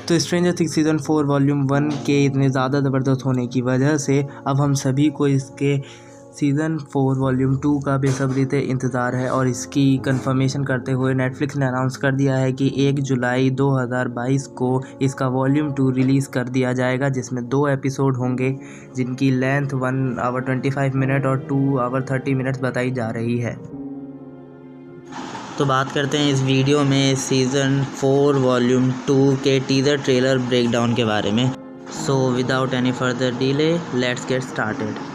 तो stranger things season 4 volume 1 के इतने ज़्यादा ज़बरदस्त होने की वजह से अब हम सभी को इसके सीज़न 4 वॉल्यूम 2 का बेसब्री से इंतज़ार है। और इसकी कंफर्मेशन करते हुए नेटफ्लिक्स ने अनाउंस कर दिया है कि 1 जुलाई 2022 को इसका वॉल्यूम 2 रिलीज़ कर दिया जाएगा, जिसमें 2 एपिसोड होंगे जिनकी लेंथ 1 आवर 25 मिनट और 2 आवर 30 मिनट्स बताई जा रही है। तो बात करते हैं इस वीडियो में सीज़न 4 वॉल्यूम 2 के टीज़र ट्रेलर ब्रेकडाउन के बारे में। So without any further delay let's get started.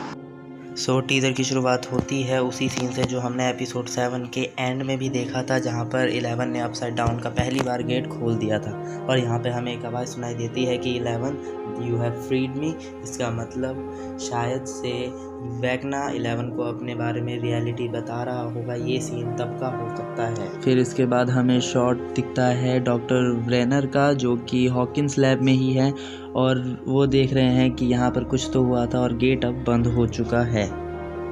So teaser की शुरुआत होती है उसी सीन से जो हमने एपिसोड 7 के एंड में भी देखा था, जहां पर 11 ने अपसाइड डाउन का पहली बार गेट खोल दिया था। और यहां पे हमें एक आवाज़ सुनाई देती है कि 11 यू हैव फ्रीड मी। इसका मतलब शायद से वेक्ना 11 को अपने बारे में रियलिटी बता रहा होगा। ये सीन तब का हो सकता है। फिर इसके बाद हमें शॉट दिखता है डॉक्टर ब्रेनर का, जो कि हॉकिंस लैब में ही है, और वो देख रहे हैं कि यहाँ पर कुछ तो हुआ था और गेट अब बंद हो चुका है।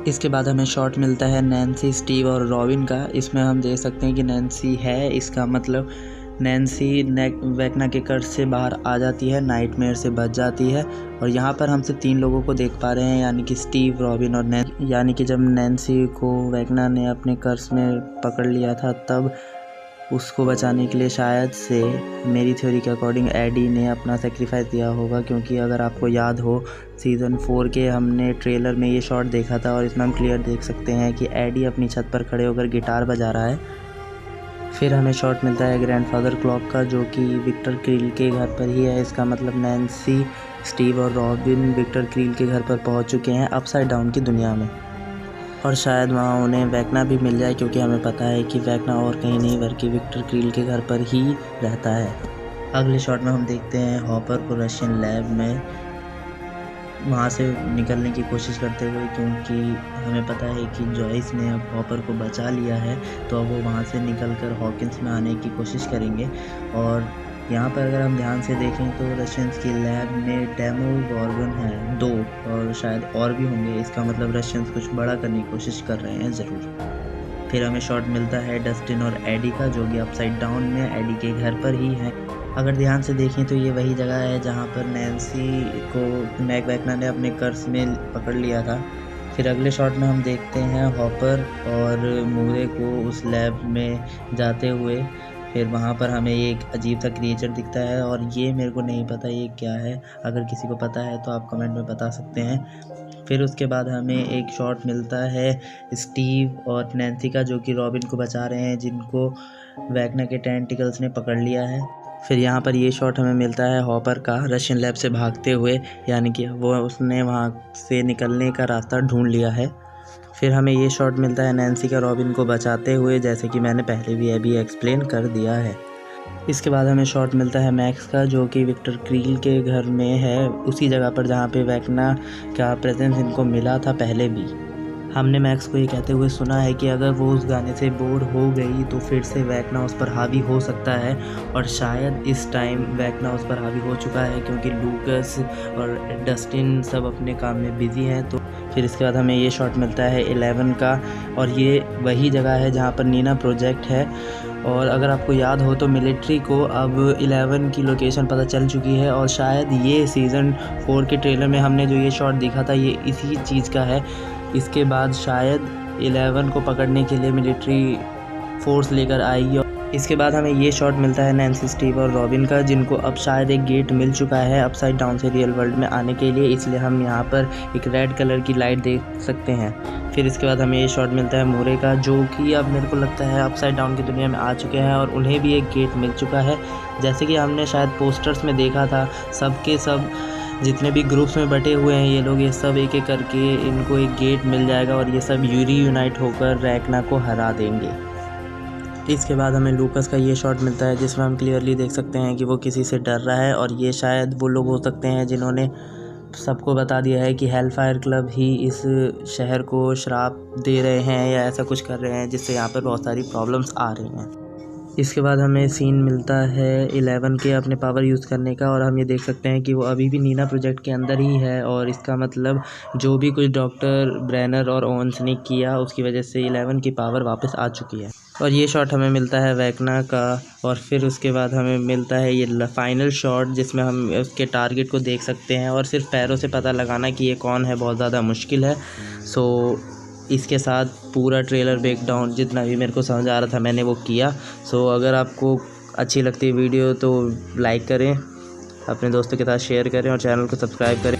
इसके बाद हमें शॉट मिलता है नैन्सी, स्टीव और रॉबिन का। इसमें हम देख सकते हैं कि नैन्सी है, इसका मतलब नैन्सी वेक्ना के कर्ज से बाहर आ जाती है, नाइटमेयर से बच जाती है। और यहाँ पर हम सिर्फ 3 लोगों को देख पा रहे हैं, यानी कि स्टीव, रॉबिन और यानी कि जब नैन्सी को वेक्ना ने अपने कर्ज में पकड़ लिया था, तब उसको बचाने के लिए शायद से मेरी थ्योरी के अकॉर्डिंग एडी ने अपना सेक्रीफाइस दिया होगा। क्योंकि अगर आपको याद हो सीज़न 4 के हमने ट्रेलर में ये शॉट देखा था, और इसमें हम क्लियर देख सकते हैं कि एडी अपनी छत पर खड़े होकर गिटार बजा रहा है। फिर हमें शॉट मिलता है ग्रैंडफादर क्लॉक का, जो कि विक्टर क्रील के घर पर ही है। इसका मतलब नैन्सी, स्टीव और रॉबिन विक्टर क्रील के घर पर पहुंच चुके हैं अपसाइड डाउन की दुनिया में, और शायद वहाँ उन्हें वेक्ना भी मिल जाए, क्योंकि हमें पता है कि वेक्ना और कहीं नहीं बल्कि विक्टर क्रील के घर पर ही रहता है। अगले शॉट में हम देखते हैं हॉपर को रशियन लैब में वहाँ से निकलने की कोशिश करते हुए, क्योंकि हमें पता है कि जॉइस ने अब हॉपर को बचा लिया है, तो अब वो वहाँ से निकलकर हॉकिंस में आने की कोशिश करेंगे। और यहाँ पर अगर हम ध्यान से देखें तो रशियंस की लैब में डेमोगॉर्गन है 2, और शायद और भी होंगे। इसका मतलब रशियंस कुछ बड़ा करने की कोशिश कर रहे हैं ज़रूर। फिर हमें शॉट मिलता है डस्टिन और एडी का, जो कि अपसाइड डाउन में एडी के घर पर ही है। अगर ध्यान से देखें तो ये वही जगह है जहाँ पर नैन्सी को वेक्ना ने अपने कर्ज में पकड़ लिया था। फिर अगले शॉट में हम देखते हैं हॉपर और मूरे को उस लैब में जाते हुए। फिर वहाँ पर हमें एक अजीब सा क्रिएचर दिखता है, और ये मेरे को नहीं पता ये क्या है। अगर किसी को पता है तो आप कमेंट में बता सकते हैं। फिर उसके बाद हमें एक शॉट मिलता है स्टीव और नैन्सी का, जो कि रॉबिन को बचा रहे हैं, जिनको वेक्ना के टेंटिकल्स ने पकड़ लिया है। फिर यहाँ पर ये शॉट हमें मिलता है हॉपर का रशियन लैब से भागते हुए, यानी कि उसने वहाँ से निकलने का रास्ता ढूंढ लिया है। फिर हमें ये शॉट मिलता है नैन्सी का रॉबिन को बचाते हुए, जैसे कि मैंने पहले भी अभी एक्सप्लेन कर दिया है। इसके बाद हमें शॉट मिलता है मैक्स का, जो कि विक्टर क्रील के घर में है, उसी जगह पर जहाँ पे वेक्ना का प्रेजेंस इनको मिला था पहले भी। हमने मैक्स को ये कहते हुए सुना है कि अगर वो उस गाने से बोर हो गई तो फिर से वेक्ना उस पर हावी हो सकता है, और शायद इस टाइम वेक्ना उस पर हावी हो चुका है, क्योंकि लूकस और डस्टिन सब अपने काम में बिजी हैं। तो फिर इसके बाद हमें ये शॉट मिलता है 11 का, और ये वही जगह है जहाँ पर नीना प्रोजेक्ट है। और अगर आपको याद हो तो मिलिट्री को अब 11 की लोकेशन पता चल चुकी है, और शायद ये सीज़न 4 के ट्रेलर में हमने जो ये शॉट देखा था ये इसी चीज़ का है। इसके बाद शायद 11 को पकड़ने के लिए मिलिट्री फोर्स लेकर आएगी। इसके बाद हमें ये शॉट मिलता है नैन्सी, स्टीव और रॉबिन का, जिनको अब शायद एक गेट मिल चुका है अपसाइड डाउन से रियल वर्ल्ड में आने के लिए, इसलिए हम यहाँ पर एक रेड कलर की लाइट देख सकते हैं। फिर इसके बाद हमें ये शॉट मिलता है मोरे का, जो कि अब मेरे को लगता है अपसाइड डाउन की दुनिया में आ चुके हैं, और उन्हें भी एक गेट मिल चुका है। जैसे कि हमने शायद पोस्टर्स में देखा था, सबके सब जितने भी ग्रुप्स में बटे हुए हैं ये लोग, ये सब एक एक करके इनको एक गेट मिल जाएगा, और ये सब रीयूनाइट होकर वेक्ना को हरा देंगे। इसके बाद हमें लूकस का ये शॉट मिलता है, जिसमें हम क्लियरली देख सकते हैं कि वो किसी से डर रहा है, और ये शायद वो लोग हो सकते हैं जिन्होंने सबको बता दिया है कि हेलफायर क्लब ही इस शहर को श्राप दे रहे हैं या ऐसा कुछ कर रहे हैं, जिससे यहाँ पर बहुत सारी प्रॉब्लम्स आ रही हैं। इसके बाद हमें सीन मिलता है 11 के अपने पावर यूज़ करने का, और हम ये देख सकते हैं कि वो अभी भी नीना प्रोजेक्ट के अंदर ही है, और इसका मतलब जो भी कुछ डॉक्टर ब्रैनर और ओवेंस ने किया उसकी वजह से 11 की पावर वापस आ चुकी है। और ये शॉट हमें मिलता है वैकना का, और फिर उसके बाद हमें मिलता है ये फाइनल शॉट जिसमें हम उसके टारगेट को देख सकते हैं, और सिर्फ पैरों से पता लगाना कि ये कौन है बहुत ज़्यादा मुश्किल है। सो इसके साथ पूरा ट्रेलर ब्रेकडाउन जितना भी मेरे को समझ आ रहा था मैंने वो किया। सो अगर आपको अच्छी लगती है वीडियो तो लाइक करें, अपने दोस्तों के साथ शेयर करें और चैनल को सब्सक्राइब करें।